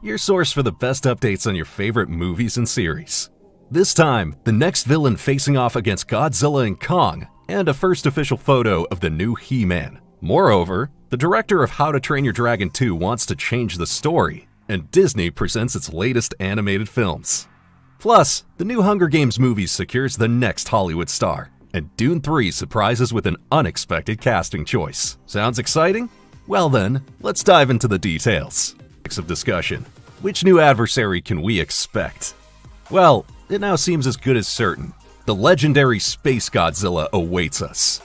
your source for the best updates on your favorite movies and series. This time, the next villain facing off against Godzilla and Kong, and a first official photo of the new He-Man. Moreover, the director of How to Train Your Dragon 2 wants to change the story, and Disney presents its latest animated films. Plus, the new Hunger Games movie secures the next Hollywood star, and Dune 3 surprises with an unexpected casting choice. Sounds exciting? Well then, let's dive into the details. Topics of discussion. Which new adversary can we expect? Well, it now seems as good as certain. The legendary Space Godzilla awaits us.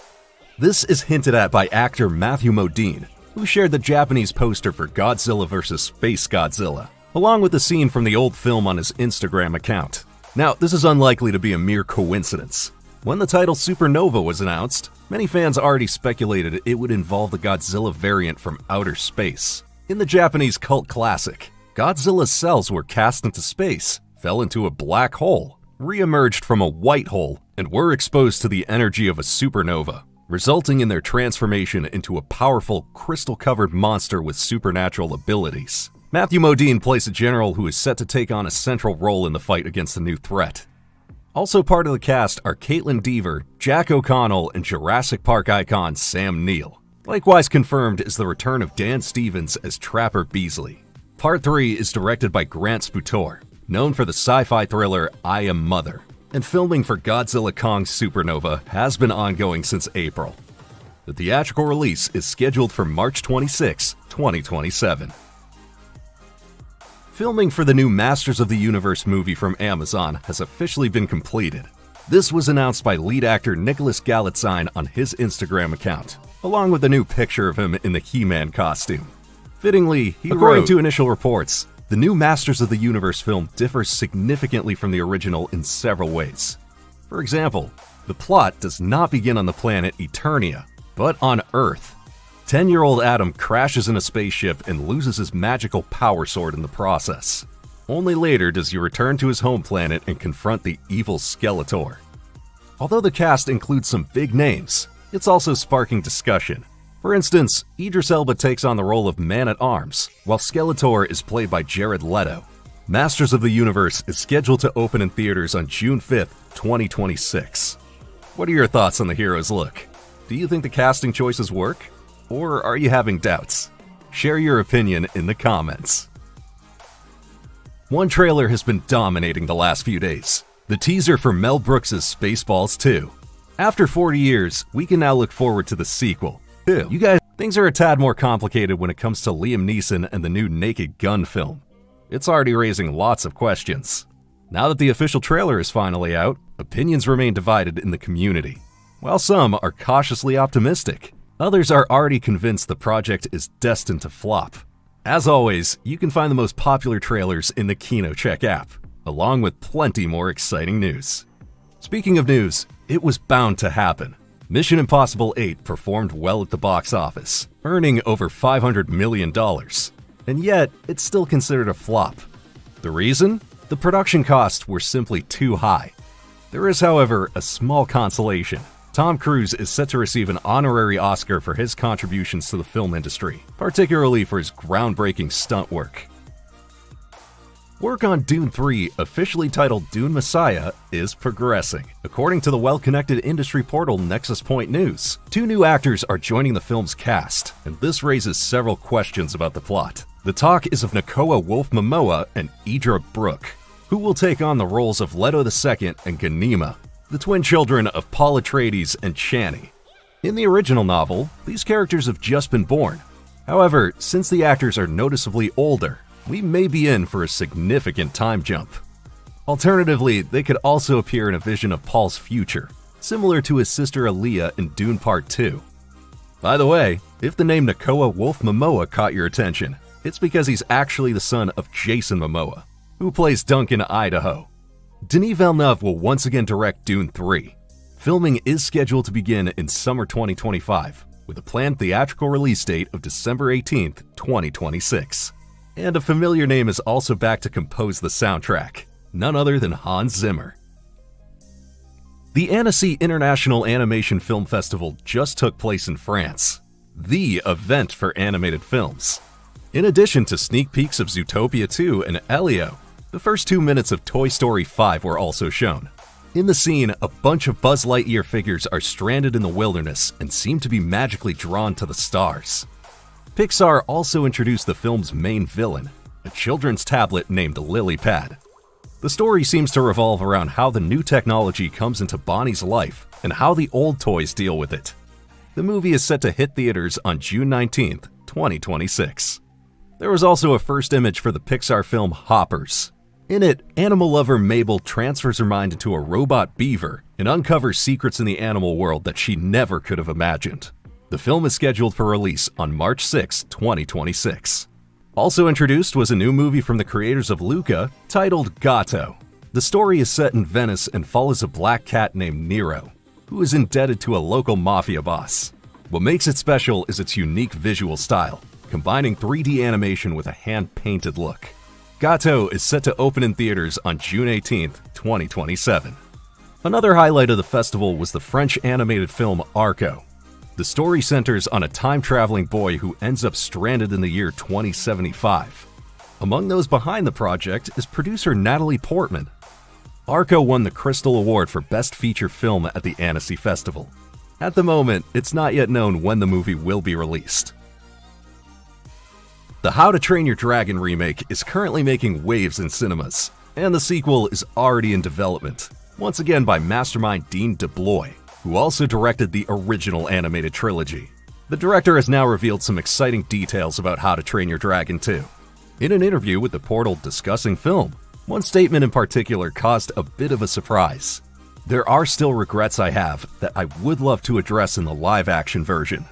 This is hinted at by actor Matthew Modine, who shared the Japanese poster for Godzilla vs. Space Godzilla, along with the scene from the old film on his Instagram account. Now, this is unlikely to be a mere coincidence. When the title Supernova was announced, many fans already speculated it would involve the Godzilla variant from outer space. In the Japanese cult classic, Godzilla's cells were cast into space, fell into a black hole, re-emerged from a white hole, and were exposed to the energy of a supernova, resulting in their transformation into a powerful, crystal-covered monster with supernatural abilities. Matthew Modine plays a general who is set to take on a central role in the fight against the new threat. Also part of the cast are Caitlin Dever, Jack O'Connell, and Jurassic Park icon Sam Neill. Likewise confirmed is the return of Dan Stevens as Trapper Beasley. Part 3 is directed by Grant Sputor, known for the sci-fi thriller I Am Mother, and filming for Godzilla Kong Supernova has been ongoing since April. The theatrical release is scheduled for March 26, 2027. Filming for the new Masters of the Universe movie from Amazon has officially been completed. This was announced by lead actor Nicholas Galitzine on his Instagram account, along with a new picture of him in the He-Man costume. Fittingly, according to initial reports, the new Masters of the Universe film differs significantly from the original in several ways. For example, the plot does not begin on the planet Eternia, but on Earth. 10-year-old Adam crashes in a spaceship and loses his magical power sword in the process. Only later does he return to his home planet and confront the evil Skeletor. Although the cast includes some big names, it's also sparking discussion. For instance, Idris Elba takes on the role of Man-at-Arms, while Skeletor is played by Jared Leto. Masters of the Universe is scheduled to open in theaters on June 5th, 2026. What are your thoughts on the hero's look? Do you think the casting choices work? Or are you having doubts? Share your opinion in the comments. One trailer has been dominating the last few days. The teaser for Mel Brooks' Spaceballs 2. After 40 years, we can now look forward to the sequel. You guys, things are a tad more complicated when it comes to Liam Neeson and the new Naked Gun film. It's already raising lots of questions. Now that the official trailer is finally out, opinions remain divided in the community. While some are cautiously optimistic, others are already convinced the project is destined to flop. As always, you can find the most popular trailers in the KinoCheck app, along with plenty more exciting news. Speaking of news, it was bound to happen. Mission Impossible 8 performed well at the box office, earning over $500 million. And yet, it's still considered a flop. The reason? The production costs were simply too high. There is, however, a small consolation. Tom Cruise is set to receive an honorary Oscar for his contributions to the film industry, particularly for his groundbreaking stunt work. Work on Dune 3, officially titled Dune Messiah, is progressing. According to the well-connected industry portal Nexus Point News, 2 new actors are joining the film's cast, and this raises several questions about the plot. The talk is of Nakoa Wolf-Momoa and Idra Brooke, who will take on the roles of Leto II and Ganima, the twin children of Paul Atreides and Chani. In the original novel, these characters have just been born. However, since the actors are noticeably older, we may be in for a significant time jump. Alternatively, they could also appear in a vision of Paul's future, similar to his sister Aaliyah in Dune Part 2. By the way, if the name Nakoa Wolf-Momoa caught your attention, it's because he's actually the son of Jason Momoa, who plays Duncan Idaho. Denis Villeneuve will once again direct Dune 3. Filming is scheduled to begin in summer 2025, with a planned theatrical release date of December 18, 2026. And a familiar name is also back to compose the soundtrack, none other than Hans Zimmer. The Annecy International Animation Film Festival just took place in France, the event for animated films. In addition to sneak peeks of Zootopia 2 and Elio, the first 2 minutes of Toy Story 5 were also shown. In the scene, a bunch of Buzz Lightyear figures are stranded in the wilderness and seem to be magically drawn to the stars. Pixar also introduced the film's main villain, a children's tablet named LilyPad. The story seems to revolve around how the new technology comes into Bonnie's life and how the old toys deal with it. The movie is set to hit theaters on June 19, 2026. There was also a first image for the Pixar film Hoppers. In it, animal lover Mabel transfers her mind into a robot beaver and uncovers secrets in the animal world that she never could have imagined. The film is scheduled for release on March 6, 2026. Also introduced was a new movie from the creators of Luca titled Gatto. The story is set in Venice and follows a black cat named Nero, who is indebted to a local mafia boss. What makes it special is its unique visual style, combining 3D animation with a hand-painted look. Gatto is set to open in theaters on June 18, 2027. Another highlight of the festival was the French animated film Arco. The story centers on a time-traveling boy who ends up stranded in the year 2075. Among those behind the project is producer Natalie Portman. Arco won the Crystal Award for Best Feature Film at the Annecy Festival. At the moment, it's not yet known when the movie will be released. The How to Train Your Dragon remake is currently making waves in cinemas, and the sequel is already in development, once again by mastermind Dean DeBlois, who also directed the original animated trilogy. The director has now revealed some exciting details about How to Train Your Dragon 2. In an interview with the Portal discussing film, one statement in particular caused a bit of a surprise. "There are still regrets I have that I would love to address in the live-action version."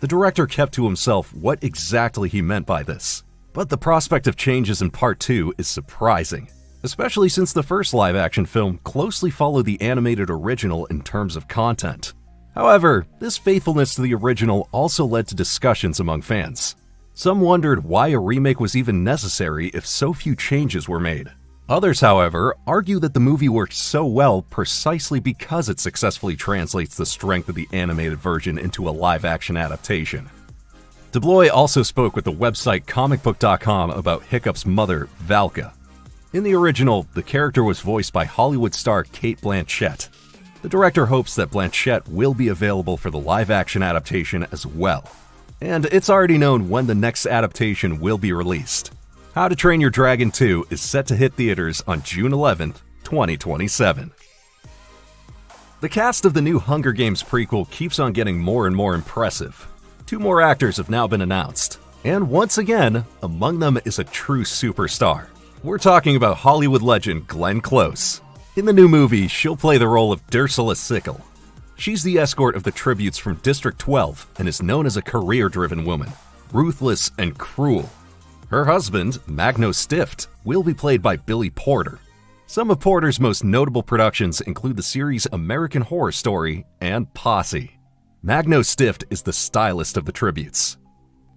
The director kept to himself what exactly he meant by this, but the prospect of changes in Part 2 is surprising, especially since the first live-action film closely followed the animated original in terms of content. However, this faithfulness to the original also led to discussions among fans. Some wondered why a remake was even necessary if so few changes were made. Others, however, argue that the movie worked so well precisely because it successfully translates the strength of the animated version into a live-action adaptation. DeBlois also spoke with the website comicbook.com about Hiccup's mother, Valka. In the original, the character was voiced by Hollywood star Cate Blanchett. The director hopes that Blanchett will be available for the live-action adaptation as well. And it's already known when the next adaptation will be released. How to Train Your Dragon 2 is set to hit theaters on June 11, 2027. The cast of the new Hunger Games prequel keeps on getting more and more impressive. 2 more actors have now been announced, and once again, among them is a true superstar. We're talking about Hollywood legend Glenn Close. In the new movie, she'll play the role of Dursula Sickle. She's the escort of the tributes from District 12 and is known as a career-driven woman, ruthless and cruel. Her husband, Magno Stift, will be played by Billy Porter. Some of Porter's most notable productions include the series American Horror Story and Posse. Magno Stift is the stylist of the tributes.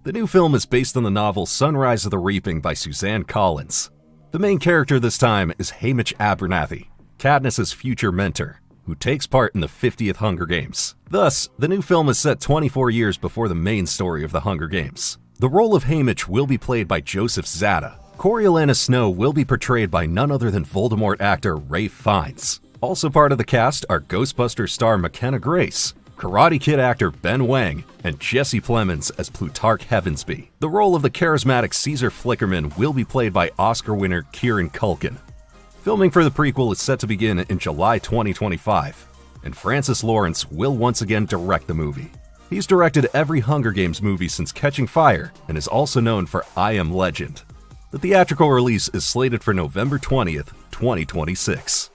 The new film is based on the novel Sunrise of the Reaping by Suzanne Collins. The main character this time is Haymitch Abernathy, Katniss's future mentor, who takes part in the 50th Hunger Games. Thus, the new film is set 24 years before the main story of the Hunger Games. The role of Haymitch will be played by Joseph Zada. Coriolanus Snow will be portrayed by none other than Voldemort actor Ralph Fiennes. Also part of the cast are Ghostbusters star McKenna Grace, Karate Kid actor Ben Wang, and Jesse Plemons as Plutarch Heavensby. The role of the charismatic Caesar Flickerman will be played by Oscar winner Kieran Culkin. Filming for the prequel is set to begin in July 2025, and Francis Lawrence will once again direct the movie. He's directed every Hunger Games movie since Catching Fire and is also known for I Am Legend. The theatrical release is slated for November 20th, 2026.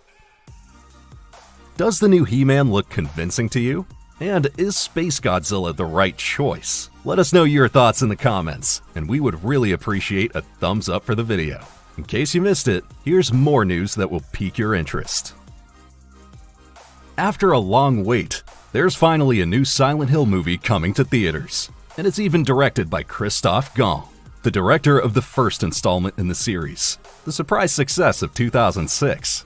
Does the new He-Man look convincing to you? And is Space Godzilla the right choice? Let us know your thoughts in the comments, and we would really appreciate a thumbs up for the video. In case you missed it, here's more news that will pique your interest. After a long wait, there's finally a new Silent Hill movie coming to theaters, and it's even directed by Christophe Gans, the director of the first installment in the series, the surprise success of 2006.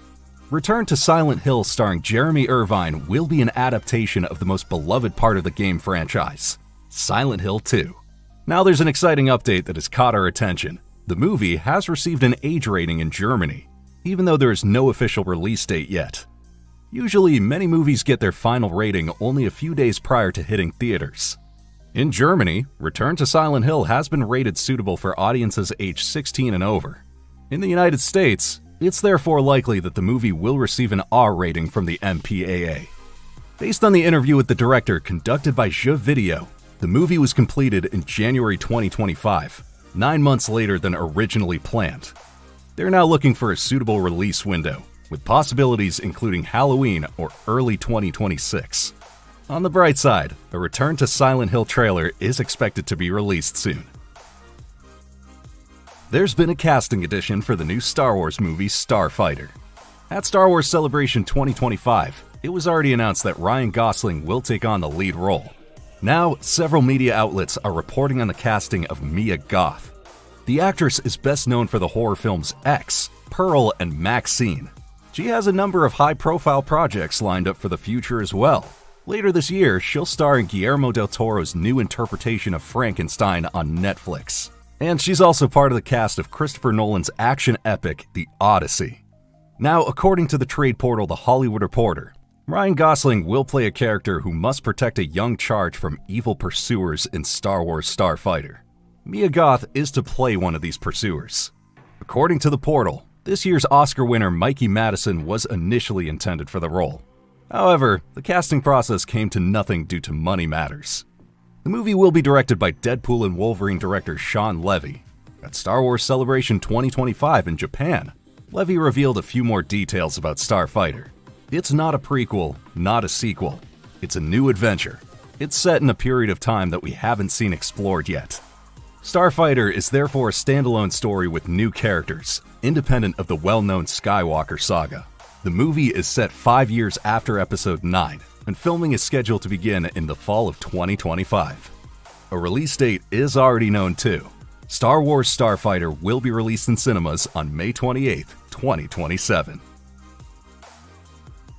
Return to Silent Hill starring Jeremy Irvine will be an adaptation of the most beloved part of the game franchise, Silent Hill 2. Now there's an exciting update that has caught our attention. The movie has received an age rating in Germany, even though there is no official release date yet. Usually, many movies get their final rating only a few days prior to hitting theaters. In Germany, Return to Silent Hill has been rated suitable for audiences aged 16 and over. In the United States, it's therefore likely that the movie will receive an R rating from the MPAA. Based on the interview with the director conducted by Jeux Video, the movie was completed in January 2025, 9 months later than originally planned. They're now looking for a suitable release window, with possibilities including Halloween or early 2026. On the bright side, a Return to Silent Hill trailer is expected to be released soon. There's been a casting audition for the new Star Wars movie Starfighter. At Star Wars Celebration 2025, it was already announced that Ryan Gosling will take on the lead role. Now, several media outlets are reporting on the casting of Mia Goth. The actress is best known for the horror films X, Pearl, and Maxine. She has a number of high-profile projects lined up for the future as well. Later this year, she'll star in Guillermo del Toro's new interpretation of Frankenstein on Netflix. And she's also part of the cast of Christopher Nolan's action epic, The Odyssey. Now, according to the trade portal The Hollywood Reporter, Ryan Gosling will play a character who must protect a young charge from evil pursuers in Star Wars Starfighter. Mia Goth is to play one of these pursuers. According to the portal, this year's Oscar winner Mikey Madison was initially intended for the role. However, the casting process came to nothing due to money matters. The movie will be directed by Deadpool and Wolverine director Sean Levy. At Star Wars Celebration 2025 in Japan, Levy revealed a few more details about Starfighter. It's not a prequel, not a sequel. It's a new adventure. It's set in a period of time that we haven't seen explored yet. Starfighter is therefore a standalone story with new characters, independent of the well-known Skywalker saga. The movie is set 5 years after Episode 9, and filming is scheduled to begin in the fall of 2025. A release date is already known too. Star Wars Starfighter will be released in cinemas on May 28, 2027.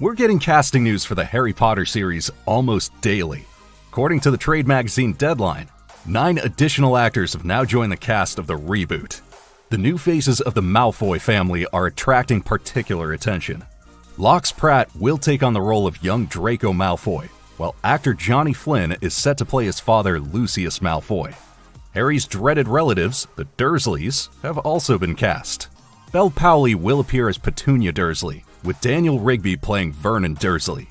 We're getting casting news for the Harry Potter series almost daily. According to the trade magazine Deadline, 9 additional actors have now joined the cast of the reboot. The new faces of the Malfoy family are attracting particular attention. Lox Pratt will take on the role of young Draco Malfoy, while actor Johnny Flynn is set to play his father Lucius Malfoy. Harry's dreaded relatives, the Dursleys, have also been cast. Belle Powley will appear as Petunia Dursley, with Daniel Rigby playing Vernon Dursley.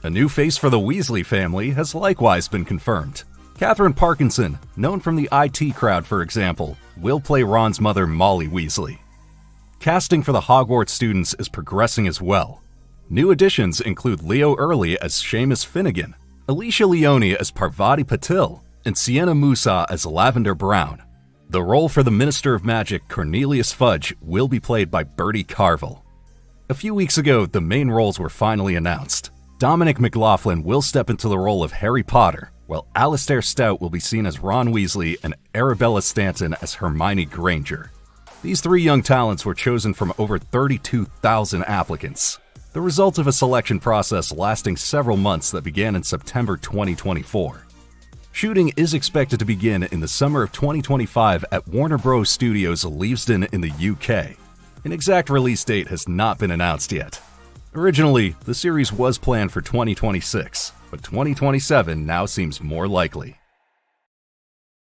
A new face for the Weasley family has likewise been confirmed. Catherine Parkinson, known from the IT Crowd for example, will play Ron's mother Molly Weasley. Casting for the Hogwarts students is progressing as well. New additions include Leo Early as Seamus Finnegan, Alicia Leone as Parvati Patil, and Sienna Musa as Lavender Brown. The role for the Minister of Magic Cornelius Fudge will be played by Bertie Carvel. A few weeks ago, the main roles were finally announced. Dominic McLaughlin will step into the role of Harry Potter, while Alastair Stout will be seen as Ron Weasley and Arabella Stanton as Hermione Granger. These 3 young talents were chosen from over 32,000 applicants, the result of a selection process lasting several months that began in September 2024. Shooting is expected to begin in the summer of 2025 at Warner Bros. Studios Leavesden in the UK. An exact release date has not been announced yet. Originally, the series was planned for 2026, but 2027 now seems more likely.